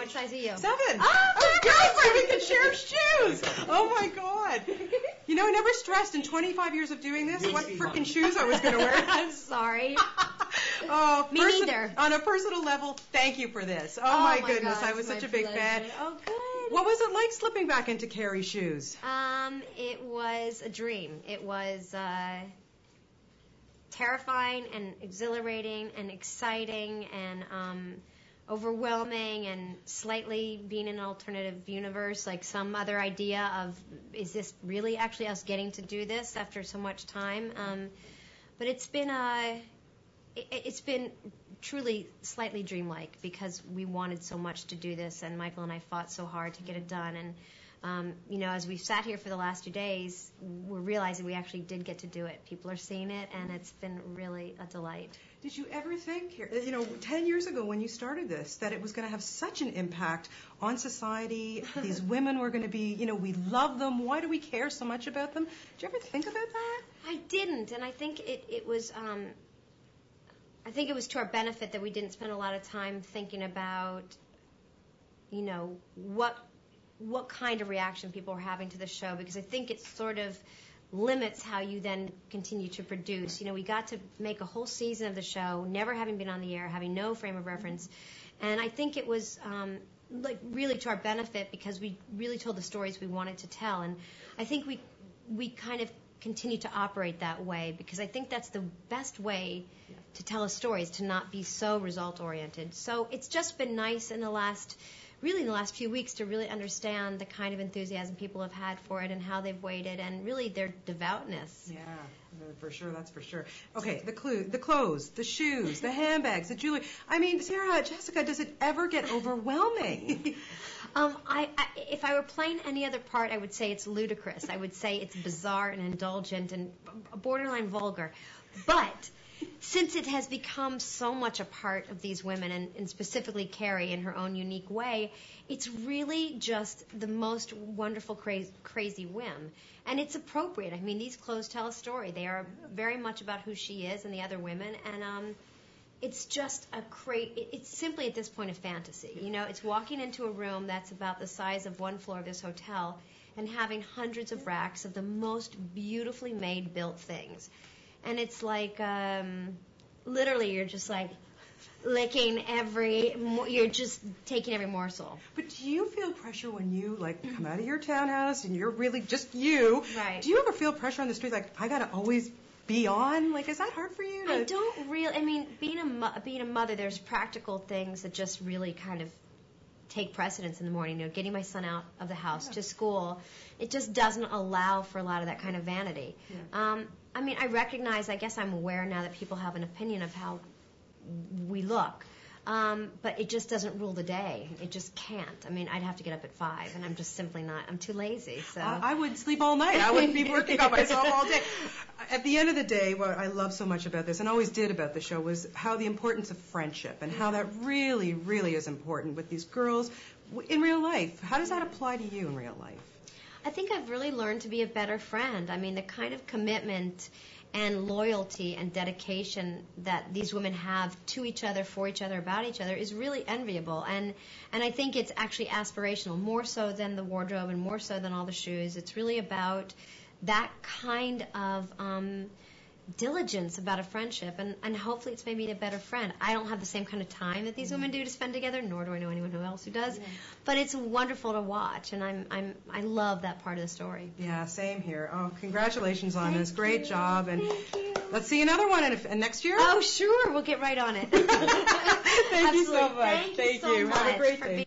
What size are you? 7. Oh, good. We can share shoes. Oh, my God. You know, I never stressed in 25 years of doing this what frickin' shoes I was going to wear. I'm sorry. Oh, Me neither. On a personal level, thank you for this. Oh, my goodness. God, I was such a big fan. Oh, good. What was it like slipping back into Carrie's shoes? It was a dream. It was terrifying and exhilarating and exciting and overwhelming and slightly being in an alternative universe, like some other idea of, is this really actually us getting to do this after so much time? But it's been truly slightly dreamlike because we wanted so much to do this, and Michael and I fought so hard to get it done. And you know, as we've sat here for the last 2 days, we're realizing we actually did get to do it. People are seeing it, and it's been really a delight. Did you ever think, 10 years ago when you started this, that it was going to have such an impact on society? These women were going to be, we love them. Why do we care so much about them? Did you ever think about that? I didn't, and I think it was to our benefit that we didn't spend a lot of time thinking about, what kind of reaction people were having to the show, because I think it sort of limits how you then continue to produce. We got to make a whole season of the show, never having been on the air, having no frame of reference, and I think it was really to our benefit because we really told the stories we wanted to tell, and I think we kind of continue to operate that way because I think that's the best way to tell a story, is to not be so result-oriented. So it's just been nice in the last few weeks to really understand the kind of enthusiasm people have had for it and how they've waited and really their devoutness. Yeah, for sure, that's for sure. Okay, the clothes, the shoes, the handbags, the jewelry. I mean, Sarah, Jessica, does it ever get overwhelming? If I were playing any other part, I would say it's ludicrous. I would say it's bizarre and indulgent and borderline vulgar. But since it has become so much a part of these women, and specifically Carrie in her own unique way, it's really just the most wonderful, crazy whim. And it's appropriate. I mean, these clothes tell a story. They are very much about who she is and the other women, and it's just it's simply at this point a fantasy. It's walking into a room that's about the size of one floor of this hotel and having hundreds of racks of the most beautifully made, built things. And it's like, literally, you're just like licking you're just taking every morsel. But do you feel pressure when you, come out of your townhouse and you're really just you? Right. Do you ever feel pressure on the street, I got to always be on? Is that hard for you? I don't really, being a mother, there's practical things that just really kind of take precedence in the morning. Getting my son out of the house to school, it just doesn't allow for a lot of that kind of vanity. Yeah. I recognize, I guess I'm aware now that people have an opinion of how we look, but it just doesn't rule the day. It just can't. I'd have to get up at 5, and I'm just simply not. I'm too lazy. So I would sleep all night. I wouldn't be working on myself all day. At the end of the day, what I love so much about this, and always did about the show, was how the importance of friendship and how that really, really is important with these girls in real life. How does that apply to you in real life? I think I've really learned to be a better friend. The kind of commitment and loyalty and dedication that these women have to each other, for each other, about each other is really enviable. And I think it's actually aspirational, more so than the wardrobe and more so than all the shoes. It's really about that kind of diligence about a friendship, and hopefully it's made me a better friend. I don't have the same kind of time that these women do to spend together, nor do I know anyone else who does. Yeah. But it's wonderful to watch, and I love that part of the story. Yeah, same here. Oh, congratulations on this. Great job. And thank you. Let's see another one next year. Oh, sure. We'll get right on it. Thank you so much. Thank you so much. Have a great day.